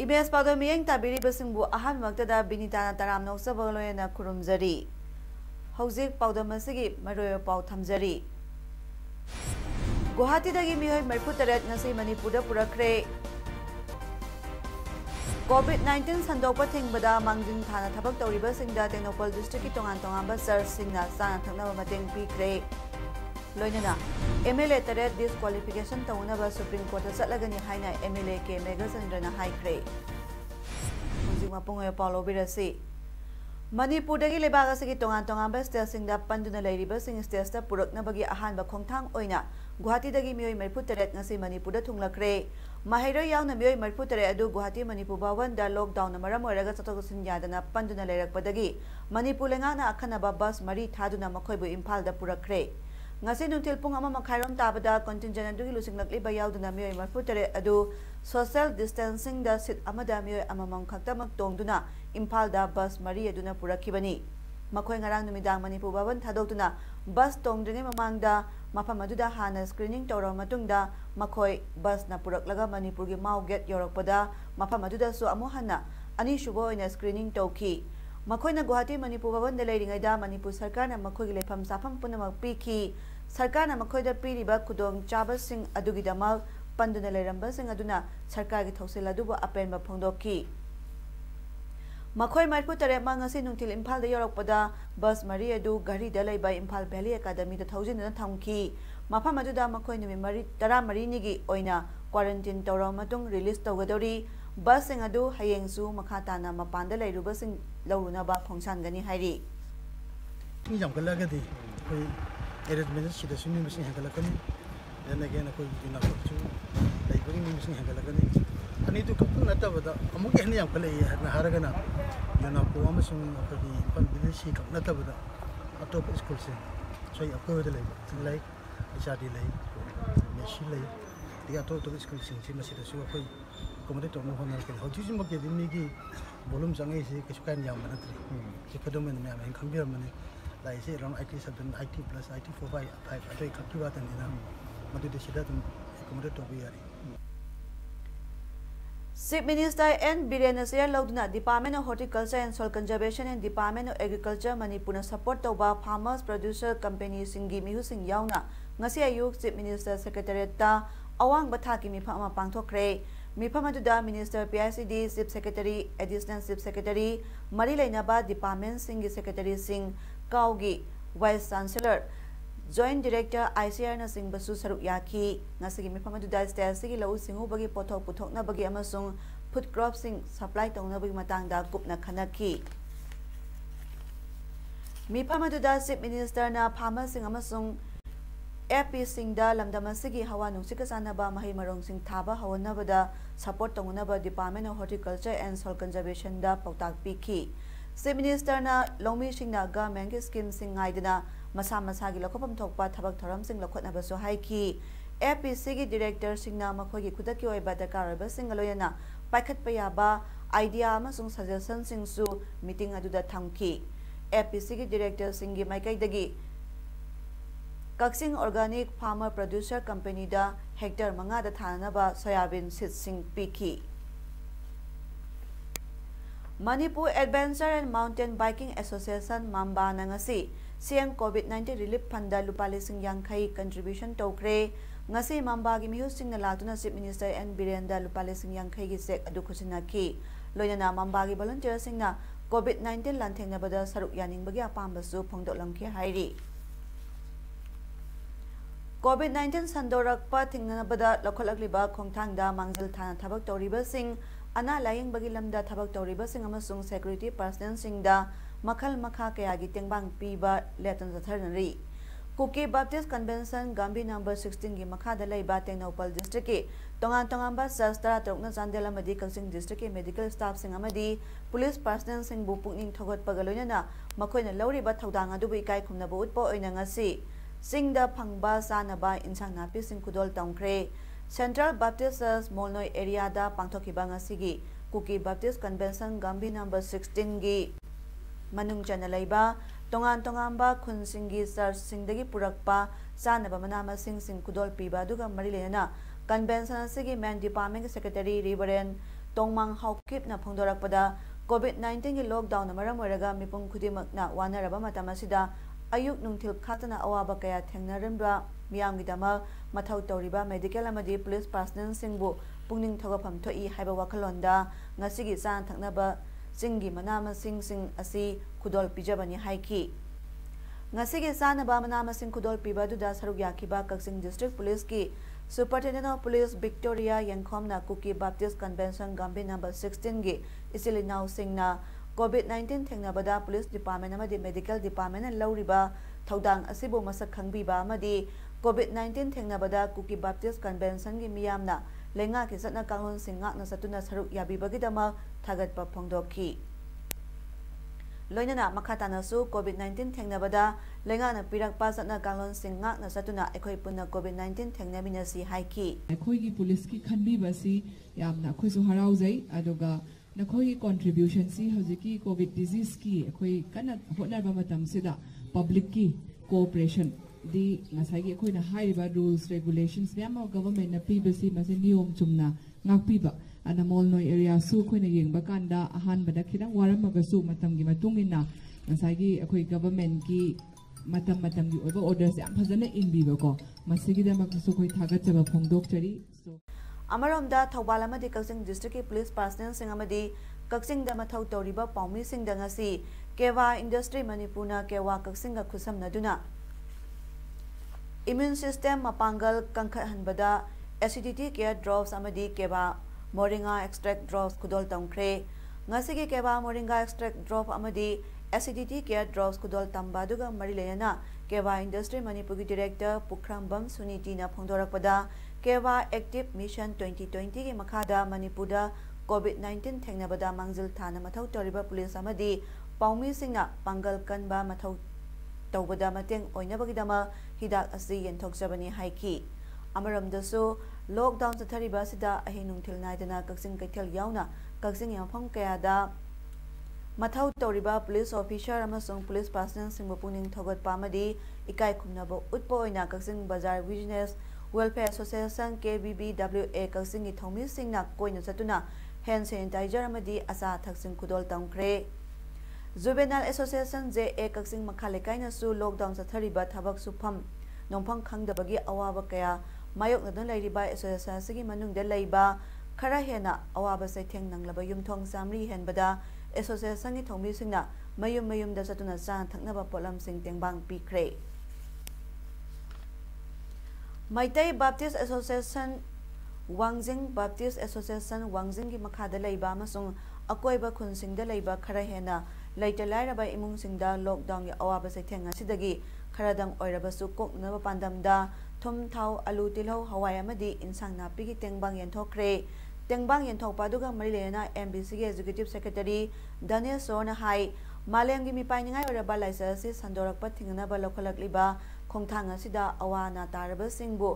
IBS Paodam yang tabiri basingbu ahan magtada Binita na taram noksa bagloy na kurumjari. Hauzik Paodam masigi maroyo pau thamjari. Guwahati dagi mihoy marputaret ngasi Manipurda purakre. COVID-19 sandokpa thingbada mangjin thana thabak tawriba singda Tengnopal district ki tongan-tongan sar singna sana thaknaba mateng pikre. Loinana MLA taret disqualification taunaba Supreme Court chatlagani haina MLA ke Megasandra high grade Mujima pungoy Paulo Birasi Manipur dagi lebaga sigi tongan ba state singda panduna lairiba sing state ta purakna bagi ahan ba khongthang oina Guwahati dagi miyoy marpu taret ngasi Manipur da thunglakre Mahiro yauna miyoy marpu taret adu Guwahati Manipur bawan da lockdown na maram oiraga chatosin yadana panduna lairakpadagi Manipur lengana akhanaba bus mari thaduna makhoibu Imphal da purakre ngasi nungtil pung ama makhairom tabada contingent adu lusing lakli bayawduna miyoy marputare adu social distancing da sit amada miyoy amamam khaktamak tongduna Imphal da bus mari aduna purakibani makhoi ngarang numidang Manipur bawan thadokduna bus tongdrine mamangda mafam aduda hana screening tawra matungda makhoi bus na puraklaga Manipur gi mau get yorakpada mafam aduda su amu hanna ani shubo ina screening tawki Makoy na Guwahati Manipur bawan dalairingai da Manipur sarkar na makoy lefam safam punamak piki sarkar na makoy da piriba kudong chaba sing adugidamal panduna lairamba sing aduna sarkar gi thausil aduba apenba phongdoki makoy marpu tare mangasi nungtil Imphal da yorakpada bus mari adu gari da laiba Imphal Valley Academy da thousand na thamki mafam aduda makoy numi mari tara mari nigi oina quarantine tawra matung release tawgadori bus sing adu hayengsu makhatana mapanda lairuba sing lauruna ba khongsangani hairi ni jam kalagadi koi arrangement sida sumi machine hangalakani then again koi dina chu laibari ni machine hangalakani ani tu kapun natabada amuk ehni jam kalai na haragana dina ko amasung kodi pan bideshi kap natabada atop school se soi apko de lai chadi lai meshi lai dia to school sing si masida su koi komode to mo honal ke hoji mo ke dimi ki volume jangai se ke sukan yam manatri ke phenomen me am khambir mane lai se around IT7 IT plus IT45 atoi khakki ba tan ina madu de sida tum komode to bi yari Chief Minister N Birena Sir Lauduna Department of Horticulture and Soil Conservation and Department of Agriculture Manipur support tawba farmers producer company singi mihu sing yauna ngasi ayuk Chief Minister Secretariat ta awang bathaki mifam ama pangthokre Mifam aduda Minister PICD Chief Secretary Additional Chief Secretary Mari Lainaba Department Singi Secretary Singh Kaugi Vice Chancellor Joint Director ICR na Singh Basu Saruk Yaki Nasigi Mifam aduda State Sigi Lau Singu bagi pothok puthokna bagi amasung food crop sing supply tongna bagi matangda kupna khanaki Mifam aduda Chief Minister na Farmer Sing amasung AP Singda Lamdamasigi Hawa Nungsika Sanaba Mahi Marong Sing Thaba Hawanabada support Tongunaba Department of Horticulture and Soil Conservation da Pautak Piki. Chief Minister na Lomi Singna Government Scheme Sing Aidana Masa Masagi Lokopam Tokpa Tabak Thoram Sing Lokotnaba So Haiki. AP Sigi Director Singna Makogi Kudaki Oiba Dakaraba Singaloyana Paikat Payaba Idea Masung Suggestion Sing Su Meeting Aduda Thamki. AP Sigi Director Singi Maikai Dagi Kaksing Organic Farmer Producer Company da hectare manga da thanaba soyabin seed sing piki. Manipur Adventure and Mountain Biking Association Mamba nangasi CM COVID-19 Relief Fund da lupa lising yangkai contribution tokre ngasi Mamba gi mihu sing na latuna Chief Minister N Birenda lupa lising yangkai gi sek adu khusinaki loyana Mamba gi volunteer sing na COVID-19 lantheng na bada saruk yaning bagi apamba su phongdok lamkhe hairi COVID-19 sandorakpa thingnabada lokholakliba khongthangda mangjil thana thabak tawriba sing ana laying bagi lamda thabak tawriba sing amasung security personnel singda makhal makha kayagi tengbang piba letan zatharnari Kuki Baptist Convention Gambi number 16 gi makhada leiba Tengnopal district ki tongan ba church tara trokna Chandel amadi Kaching district ki medical staff sing amadi police personnel sing bu pukning thogot pagaloina makoina lauriba thodang adu bu ikai khumna bu utpo oina ngasi singda phangba sanaba insang napi sing kudol tongkre Central Baptist Church Molnoi area da pangthokiba ngasi gi Kuki Baptist Convention Gambi number 16 gi manung chana leiba tongan ba khunsingi church singdagi purakpa sanaba manama sing kudol piba duga marilena convention asigi main department secretary Reverend Tongmang Haukip na phongdorakpada COVID-19 gi lockdown maram oiraga mipum khudimakna wanaraba matamasida ayuk nungthil khatana awaba kaya thengnarimba miyamgidama mathau tawriba medical amadi police personnel singbu pungning thogapam thoi haiba wakhalonda ngasigi san thaknaba singi manama sing asi kudol pijabani haiki ngasigi sanaba manama sing kudol pibaduda saruk yakiba Kaching district police ki superintendent of police Victoria Yangkhomna Kuki Baptist Convention Gambi number 16 gi isilinau singna COVID-19 thengnabada police department amadi medical department and lauriba thodang asibu masak khangbiba amadi COVID-19 thengnabada Kuki Baptist Convention gi miyamna lenga ki satna kanglon singa na satuna saruk yabibagidama thagatpa phongdokhi loinana makhatana su COVID-19 thengnabada lenga na pirakpa satna kanglon singa na satuna ekhoi punna COVID-19 thengnamina si haiki ekhoi gi police ki khanbi basi yamna khoi su haraujai aduga nakhoi contribution si hojiki COVID disease ki ekhoi kana honarba matam sida public ki cooperation di ngasai gi khoi na haiba rules regulations yama government na pbc mase niyom chumna ngakpiba ana Molnoi area su khoi na yengba kanda ahan bada khidang waramaga su matam gi matungina ngasai gi ekhoi government ki matam gi oba orders yam phajana inbiba ko masigi da mak su khoi thagat chaba phongdok chari so Amaramda Thobal amadi Kaching district ki police personnel sing amadi Kaching da mathau tawriba paumi sing da ngasi kewa industry manipuna kewa Kaching ga khusam naduna immune system mapangal kangkhat hanbada acidity care drops amadi kewa moringa extract drops kudol tongkre ngasi gi kewa moringa extract drop amadi acidity care drops kudol tamba duga marilena kewa industry manipur director Pukhrambam Suniti na phongdorakpada kewa active mission 2020 gi makhada manipurda COVID-19 thengnabada mangjil thana mathau toriba police amadi paumi singna pangal kanba mathau tawbada mateng oinabagidama hidak asi yenthokjabani haiki amaramdasu lockdown chathariba sida ahinung thilnaidana Kaching kaithel yauna Kaching yampham kayada mathau toriba police officer amasung police personnel singbu puning thogot pamadi ikai khumnabo utpo oina Kaching bazar business Welfare Association KBBWA Kaching Thomi Singna koina satuna hand sanitizer amadi asa thaksing kudol tongkre Juvenile Association JA Kaching Makhalekaina su lockdown chathariba thabak sufam nongphang khangdabagi awaba kaya mayok nadon lairiba association sigi manungda leiba khara hena awaba saitheng nanglaba yumthong samri henbada association ni thomi singna mayum da satuna chan thaknaba polam sing tengbang pikre Maitai Baptist Association Wangjing Baptist Association Wangjing gi makhada leiba amasung akoiba khunsingda leiba khara hena laita lairaba imung singda lockdown gi awaba saitheng asidagi kharadang oirabasu koknaba pandamda thum thau alu tilhau hawai amadi insang napi gi tengbang yenthokre tengbang yenthokpa duga marilena MBC gi executive secretary Daniel Sona hai malem gi mipainingai oraba laisa si sandorakpa thingnaba lokhalakliba khongthang asida awana taraba singbu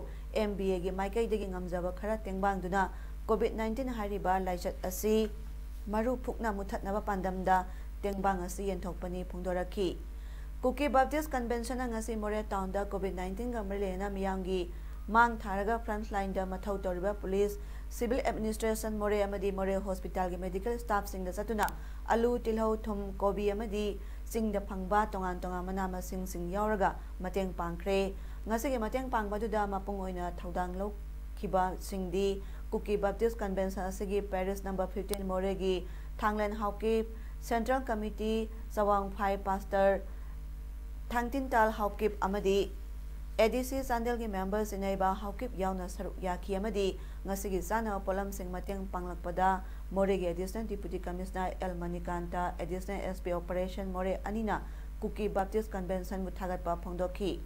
MBA gi maikai degi ngamjaba khara tengbang duna COVID-19 hariba laichat asi maru phukna muthatnaba pandamda tengbang asi yenthokpani phungdoraki Kuki Baptist Convention ngasi More Town da COVID-19 ga marilena miyamgi mang tharaga front line da mathau toriba police civil administration More amadi More hospital gi medical staff sing da satuna alu tilhau thum kobi amadi sing da phangba tongan manama sing yauraga mateng pangkre ngasi gi mateng pangba du da mapung oina thodang lo khiba singdi Kuki Baptist Convention asigi Paris number 15 More gi Thanglen Hauki Central Committee Sawang 5 Pastor Thangtintal Haukip amadi ADC Sandel gi members inaiba Haukip yauna saruk yaki amadi ngasigi sana polam sing mateng panglakpada More gi Additional Deputy Commissioner El Manikanta Additional SP Operation More anina Kuki Baptist Convention muthagat pa phongdokhi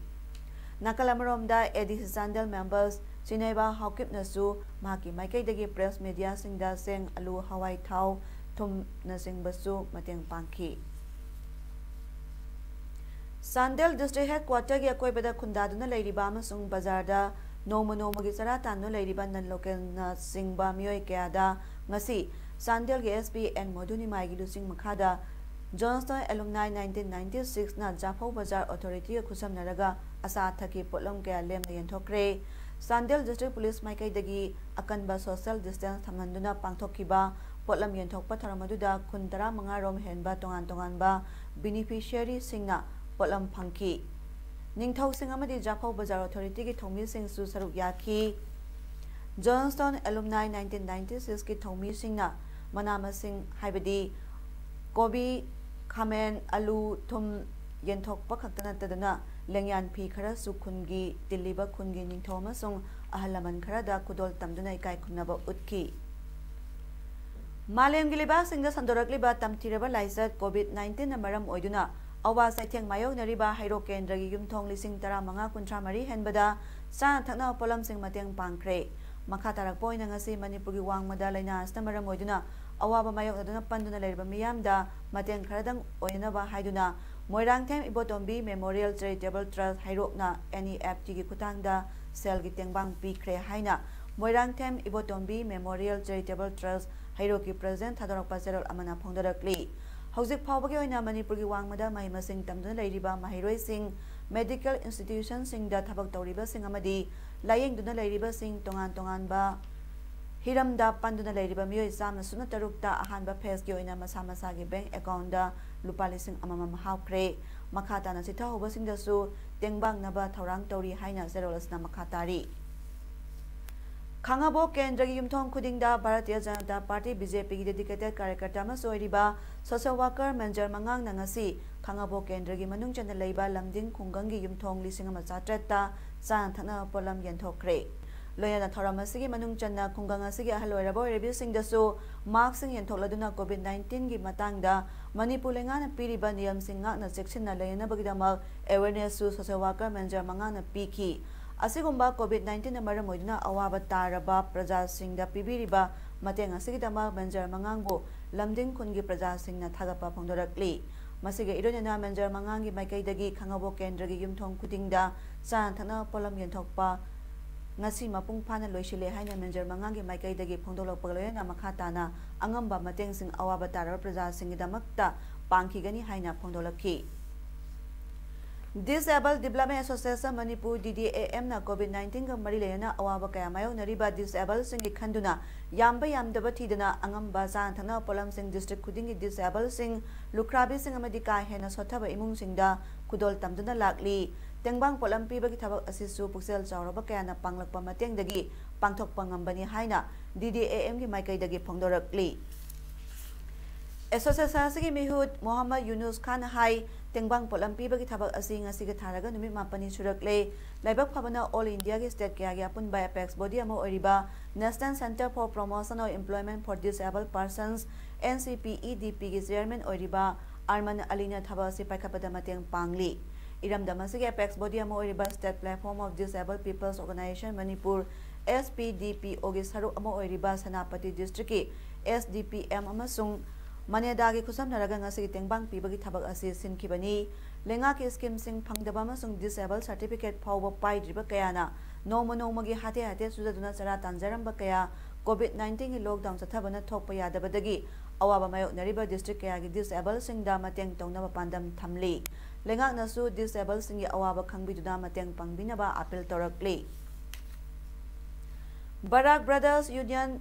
Nakalamaromda ADC Sandel members Chineba Hawkip Nasu Maki Maikaidagi press media singda sing alu Hawaii Thau Tum Nasing Basu Mateng Panki. Sandel District Headquarter gi akoibada khundaduna leiriba amasung bazarda noma gi sara tanno leiriba nan local na singba mioi kayada ngasi Sandel gi SP and Moduni mai gi lusing makhada Johnston Alumni 1996 na Japho Bazar Authority khusam naraga asa thaki potlom kaya lem na yenthokre Sandel District Police Maikai dagi akanba social distance thamanduna pangthokkiba potlam yenthokpa tharamaduda khundara mangarom henba tongan ba beneficiary singna potlam phangki ningthau sing amadi Japho Bazar Authority ki thomi sing su saruk yaki Johnston Alumni 1996 ki thomi singna manama sing haibadi Kobi Kamen Alu Tum Yentok Pakatana Tadana Lengyan P Kara Sukungi Diliba Kungi Ningthoma Sung Ahalaman Karada Kudol Tamduna Kai Kunaba Utki Malem Giliba Singa Sandorakliba Tamtiraba Laisat COVID-19 Namaram Oiduna Awa Saiteng Mayo Nariba Hairo Kendragi Yumthong Lising Tara Manga Kuntramari Henbada San Thakna Polam Sing Mateng Pangkre Makatarak Poi Nangasi Manipuri Wang Madalaina Astamaram Oiduna Awaba mayok na panduna leiriba miyamda mateng kharadang oinaba haiduna Moirangthem Ibotombi Memorial Charitable Trust hairokna NEFT gi khutangda sel gi tengbang pikre haina Moirangthem Ibotombi Memorial Charitable Trust hairoki present thadorokpa serol amana phongdarakli hojik phawbagi oina Manipur gi wangmada mahimasing tamduna leiriba mahiroi sing medical institution sing da thabak tawriba sing amadi layengduna leiriba sing tongan ba Hiramda Panduna Ladiba Mio Sam Suna Tarukta Ahanba Pes Gioina Masamasagi Bank account da Lupalising Amamam Haukre Makata Nasita Hobasing the Su Tengbang Naba Taurang Tori Haina Zerolas Namakatari Kangabo Kendragi Yumtong Kudingda Bharatiya Janata Party BJP dedicated Karakatama Soiriba Social Worker Manager Mangang Nangasi Kangabo Kendragi Manung Chana Leiba Lamding Kungangi Yumtong Lisingama Satretta San Thana Polam Yentokre Loyana Thoramasigi Manung Chana Kungangasigi Haloirabo Revising the so marksing and Toladuna COVID-19 gi Matangda Manipulangana Piriba Niam Singana section na Layana Bagdamal awareness to social worker manager Mangana Piki Asigumba COVID-19 na Maramoidna Awaba Taraba Praja Singh da Pibiriba Mateng Asigidama manager Mangangbo Lamding Kungi Praja Singh na Thagapa Pondorakli Masiga Idonana manager Mangangi Maikaidagi Kangabo Kendragi Yumthong Kudingda San Thana Polam Yentokpa Ngasi mapung pana loisile haina manager mangangi maikai phongdolok pagloyana makhatana angamba mateng sing awaba tarar praja singidamakta pangkhigani haina phongdolakhi Disabled Development Association Manipur DDAM na COVID-19 ga mari leyana awaba kaya mayo nariba disabled singi khanduna yamba yamdaba thidana angamba san thana polam sing district khudingi disabled sing lukrabi sing amadi ka hena sothaba imung singda kudol tamduna lakli Tengbang polam pibagi thabak asisu puksel chawraba kayana panglakpa matengdagi pangthokpa ngambani haina DDAM gi maikaidagi phongdorakli Association sigi mihut Muhammad Yunus Khan hai Tengbang polam pibagi thabak asi ngasiga tharaga numit mapani surakle laibak phabana All India gi state kaya gi apun by apex body amo oriba National Center for Promotion of Employment for Disabled Persons NCPEDP gi chairman oriba Arman Alina thaba si paikhapada mateng pangli Iram Damasigi Apex Body Amo Oriba State Platform of Disabled People's Organization Manipur SPDP Ogis Haru Amo Oriba Sanapati District SDPM Amasung Manedagi Kusam Naraga Ngasi Tengbang Pibagi Tabak Asi Sinkibani Lengaki Scheme Sing Pangdaba Masung Disabled Certificate Power Pai Driba Kayana Nomo Magi Hate Sudaduna Sara Tanzaram Bakaya COVID-19 lockdown Satabana Topaya Dabadagi Awaba Mayo Nariba District Kayagi Disabled Sing Damateng Tongnaba Pandam Tamli Lengak nasu disabled singi awaba khangbiduna mateng pangbinaba appeal torakli Barak Brothers Union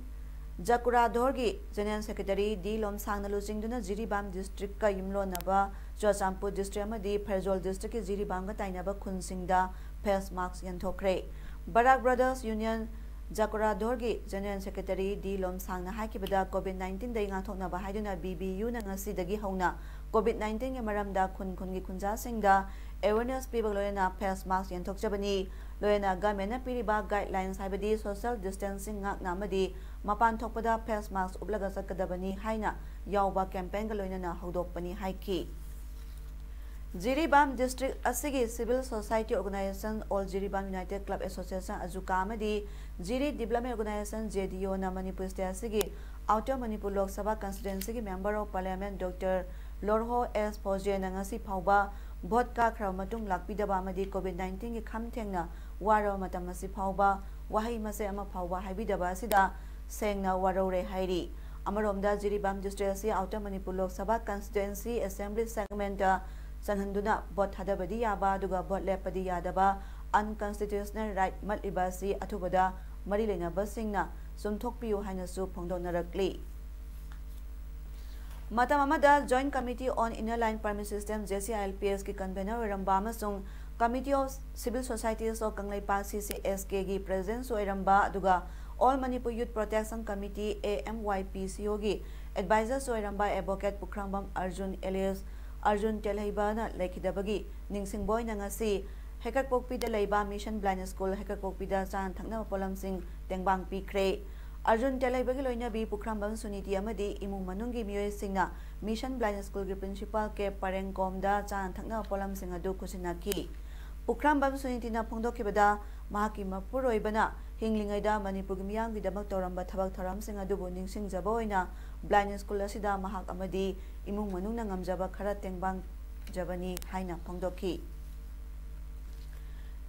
Jakura Dorgi General Secretary D Lom Sangnalu Singduna Jiribam District ka Yimlo Naba Josampur District amadi Perzol District Jiribam ga tainaba Kunsingda face marks yanthokre Barak Brothers Union Jakura Dorgi General Secretary D Lom Sangna haikibada COVID-19 dai ngathoknaba haiduna BBU na ngasi dagi hauna COVID-19 ke maramda khungi khunja singda awareness people loyana face mask yanthok jabani loyana government piriba guidelines haibadi social distancing ngak namadi mapan thokpada face mask ublaga sakadabani haina yawba campaign ga loyana hodokpani haiki Jiribam District Asigi Civil Society Organization All Jiribam United Club Association Azuka Amadi Jiri Development Organization JDO na Manipur State Asigi Outer Manipur Lok Sabha Constituency Member of Parliament Dr. Lorho S. Poje Nangasi Pauba Vodka Kramatung Lakpidaba Amadi COVID-19 ki Kamtengna Waro Matamasi Pauba Wahi Mase Ama Pauba Habidaba Sida Sengna Warore Hairi Amaromda Jiribam District Asigi Outer Manipur Lok Sabha Constituency Assembly Segment Sanhanduna bot hadabadi yaba duga bot lepadi yadaba unconstitutional right matlibasi athubada mari leinaba singna sumthokpiu hainasu phongdonarakli matamamada joint committee on inner line permit system JCILPS ki convener ramba amasung committee of civil societies of Kanglaipa CCSK gi presence oiramba duga all Manipur youth protection committee AMYPCO gi advisors oiramba advocate Pukrambam Arjun alias Arjun Telhaibana Lakidabagi, Ningsing Boy Nangasi, Hekakpokpida Laiba Mission Blind School, Hekakpokpida San Thakna Polam Sing, Tengbang Pikre, Arjun Telhaibagi Loina B. Pukrambang Suniti Amadi, Imu Manungi Mue Singna, Mission Blind School Principal Ke Pareng Komda, San Thakna Polam Sing Adu Kusinaki. Pukrambang Suniti na Pongdokibada, Mahaki Mapuroibana, Hinglingaida, Manipur Gimiang, Vidabak Toramba Tabak Taram Sing Adu, Ningsing Zaboina, Blind School Asida, Mahak Amadi, Imung Manung na ngamjaba khara tengbang jabani haina phongdoki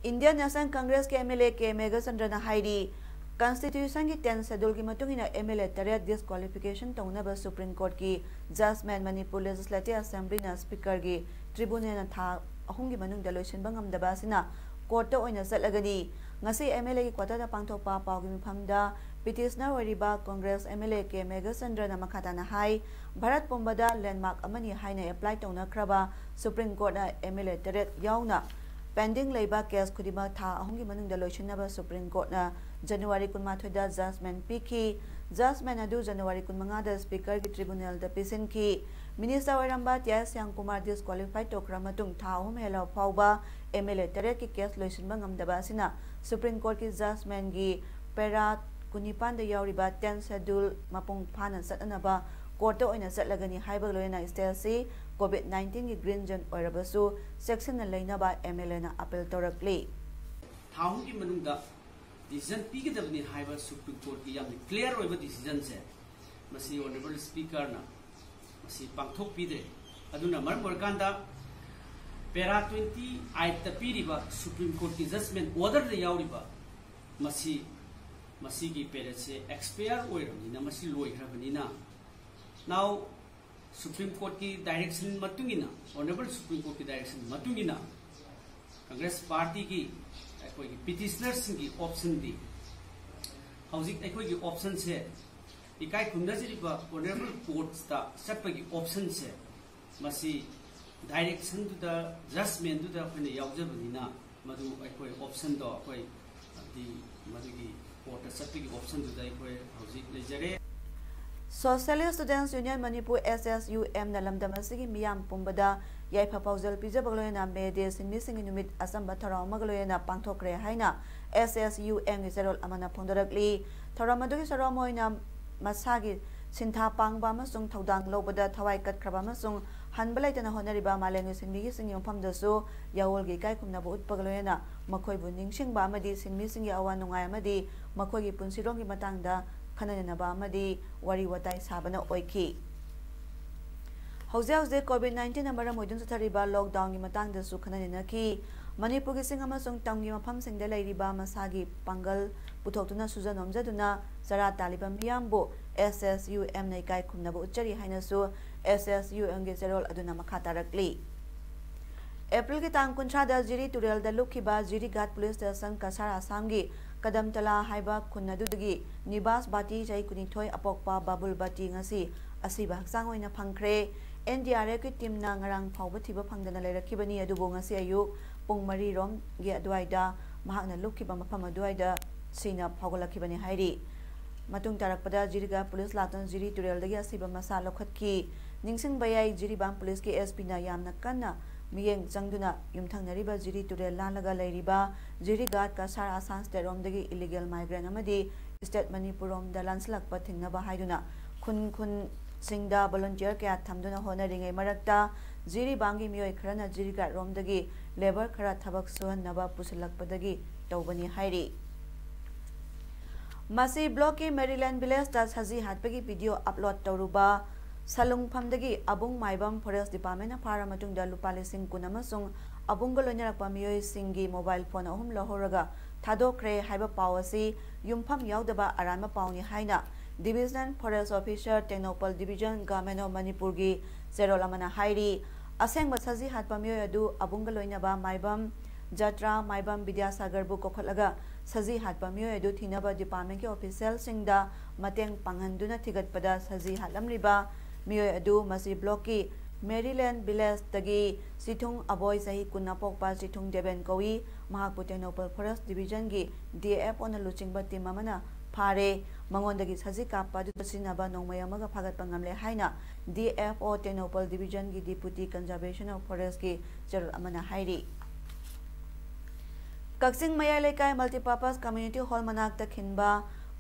Indian National Congress ke MLA ke Megasandra na hairi Constitution ki 10 schedule ki matungina MLA tare disqualification taunaba Supreme Court ki Judgment Manipur Legislative Assembly na Speaker gi Tribunal na tha ahungi manung daloisin bangamdaba sina court ta oina satlagani ngasi MLA ki kwata da pangthokpa pawgi mifamda Petitioner Wariba Congress MLA ke Megasandra na makata na hai Bharat Pumbada landmark amani haina apply tawna kraba Supreme Court na MLA teret yauna pending labor case khudima tha ahungi manungda loisinaba Supreme Court na January 18 da judgment piki judgment adu January 15 da Speaker ki Tribunal da pisinki Minister Waramba Tyas Yang Kumar disqualified tokra matung tha ahum hela phauba MLA teret ki case loisinba ngamdaba sina Supreme Court ki judgment gi para Kunipan da yauriba 10 schedule mapung phana satanaba court ta oina satlagani haiba loina state COVID-19 ki green zone oirabasu section na leinaba MLA na appeal torakli thaung ki manungda decision pigedabni haiba Supreme Court ki yam clear oiba decision se masi honorable speaker na masi pangthok pide aduna mar morkanda para 28 ta piriba Supreme Court ki judgment order da yauriba Masigi peretse expire oiramina masi loikrabnina now Supreme Court ki direction matungina honorable Supreme Court ki direction matungina Congress party ki ekoi ki petitioners ki option di housing ekoi ki option se ikai khunda jiriba honorable courts ta sappa ki option se masi direction to the judgment to the phone yaujabnina madu ekoi option do ekoi di madu ki Socialist Students Union Manipur SSUM na lamdamasigi miyam pumbada yaifa pauzal pijabagloyena mede sinmising inumit asamba tharaw magloyena pangthokre haina SSUM ni serol amana phongdarakli tharamadagi saramoina masagi sintha pangba amasung thaudang lobada thawai katkraba amasung hanbalaitana honariba malengi sinmigi singi mphamdasu yawolgi kaikumnabu utpagloyena makhoibu ningsingba amadi sinmisingi awa nungai amadi makhoigi punsironggi matangda khananaba amadi wari watai sabana oiki hauze COVID-19 amara moidun sathariba lockdown gi matangda su khananaki Manipur gi sing amasung tamgi mafam singda lairiba masagi pangal puthokuna sujan omjaduna sara taliba miyambo SSUM nei kai khumnabu uchari hainasu SSUM ge serol aduna makhatarakli April ki tang kuncha da jiri turel da lukhiba jiri ghat police station kasar assam gi kadam tala haiba khunadudagi nibas bati jai kunithoi apokpa babul bati ngasi asiba haksang oina phangkhre NDRF ki team na ngarang phawba thiba phangdana leirakibani adubo ngasi ayu pung mari rom gi adwaida mahakna lukhiba mafam adwaida sina phawgolakibani hairi matung tarakpada jiriga police latan jiri turel dagi asiba masa lokhatki ningsing bayai jiri bang police ki SP na yamna kanna miyeng jangduna yumthangnariba jiri turel lalaga leiriba jiri ghat ka sar asan state rom dagi illegal migrant amadi state Manipur rom da lanslakpa thingnaba haiduna khun सिंगदा volunteer kaya thamduna honaringai marakta jiri bangi miyoi kharana jiriga romdagi labor khara thabak suhannaba pusilakpadagi tawbani hairi masi block ki Maryland village ta saji hatpagi video upload tawruba salung phamdagi abung maibam forest department na phara matungda lupa lising kun amasung abung galoinarakpa miyoi singi mobile phone ahum lahoraga thadokre haiba paw asi yumpham yaudaba aranma pawni haina division forest officer Technopal division government of Manipur gi zerolamana hairi aseng basaji hatpa miyoi adu abung galoinaba maibam jatra maibam vidyasagar bu kokhalaga saji hatpa miyoi adu thinaba department ki official singda mateng panghanduna thigatpada saji hatlamriba miyoi adu masi block ki Maryland village tagi sithung aboy sahi kunna pokpa sithung deben kowi mahakpu Technopal forest division gi DF on luchingba team amana phare mangondagi saji kappa du pasinaba nongmayamaga phagat pangamle haina DFO Technopal division gi deputy conservation of forest gi cherul amana hairi Kaksing Maya Lekai multipurpose community hall manak ta khinba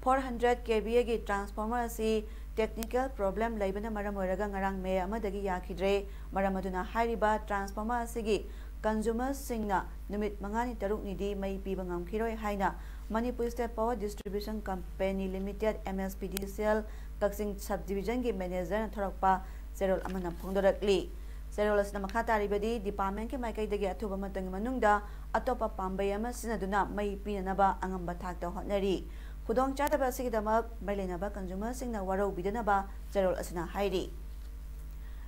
400 kVA gi transformer asi technical problem laibana maram oiraga ngarang me amadagi yakhidre maram aduna hairiba transformer asigi consumers singna numit mangani taruk nidi mai piba ngamkhiroi haina Manipur State Power Distribution Company Limited MSPDCL Kaksing subdivision gi manager na thorakpa serol amana phongdorakli serol asna makha taribadi department ki maikai dagi athuba matang manungda atopa pambay ama sinaduna mai pinanaba angamba thakta hotnari Kudong chataba sigidamak mailenaba consumer singna warau bidanaba serol asna hairi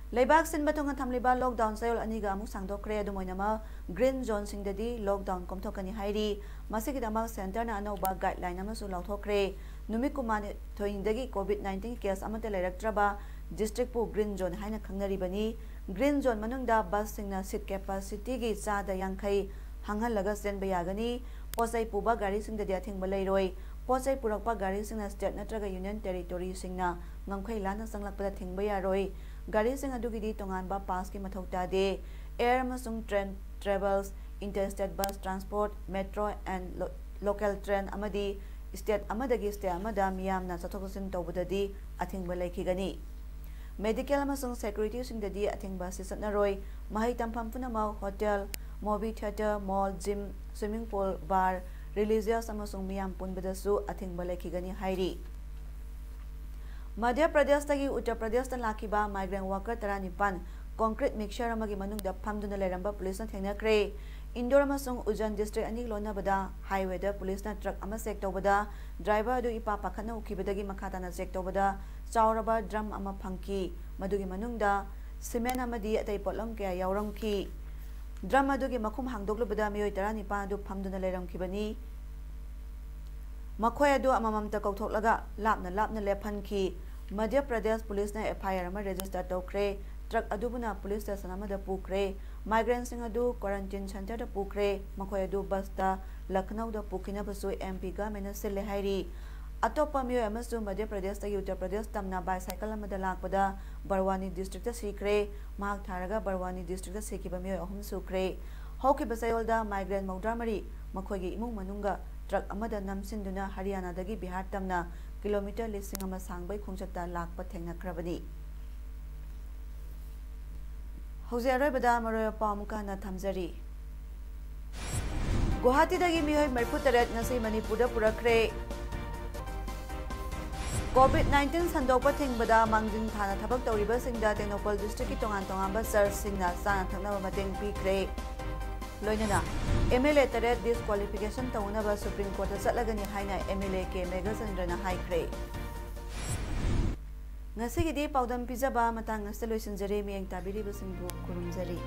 Leibak sin batunga thamliba lockdown sayol aniga amu sangdokre adumoinama green zone singdadi lockdown komthokani hairi masigidama center na anoba guideline amasu lauthokre numikumani thoindagi covid-19 case amate leiraktraba district pu green zone haina khangnaribani green zone manungda bus singna seat capacity gi chada yankhai hanghalaga senba yagani posai puba gari singdadi athingba leiroi posai purakpa gari singna state natraga union territory singna ngamkhai lana sanglakpada thingba yaroi gari sing adugidi tonganba pass ki mathauta de air amasung train travels interstate bus transport metro and local train amadi state amadagi state amada miyamna chathokasin tawbadadi athingba laikhigani medical amasung security singdadi athingba sisatnaroi mahai tampam punama hotel movie theater mall gym swimming pool bar religious amasung miyam punbadasu athingba laikhigani hairi Madhya Pradesh tagi Uttar Pradesh tan lakiba migrant worker 19 concrete mixture amagi manungda phamduna leramba police na thengnakre Indore amasung Ujjain district ani lonabada highway da police na truck ama check tawbada driver adu ipa pakhana ukibadagi makhata na check tawbada chauraba drum ama phangki madugi manungda cement amadi atai potlam kya yawramki drum adugi makhum hangdoklubada miyoi 19 adu phamduna leramkibani makhoi adu amamamta kauthoklaga lapna lephanki Madhya Pradesh police na FIR ama register tawkre truck adubuna police station amada pukre migrants sing adu quarantine center da pukre makhoi adu bus da Lucknow da pukina basu MP government sile hairi atopa myo amasu Madhya Pradesh ta Uttar Pradesh tamna bicycle amada lakpada Barwani district ta sikre mahak tharaga Barwani district ta sekiba myo ahum sukre hoki basayolda migrant maudramari makhoi gi imung manunga truck amada namsinduna Haryana dagi Bihar tamna kilometer lising ama sangbai khungchata lakpa thengnakrabani hauze arabada maroya pamuka na thamjari Guwahati dagi miyoi marpu taret ngasi Manipur da purakre COVID-19 sandokpa thingbada mangjin thana thabak tawriba singda Technopal district ki tongan search singna sana thangnaba mateng pikre loinana MLA taret disqualification taunaba Supreme Court chatlagani haina MLA ke Megasandra na high grade ngasi gidi Paodam pijaba matang ngasta loisinjare miyeng tabiri basingbu kurumjari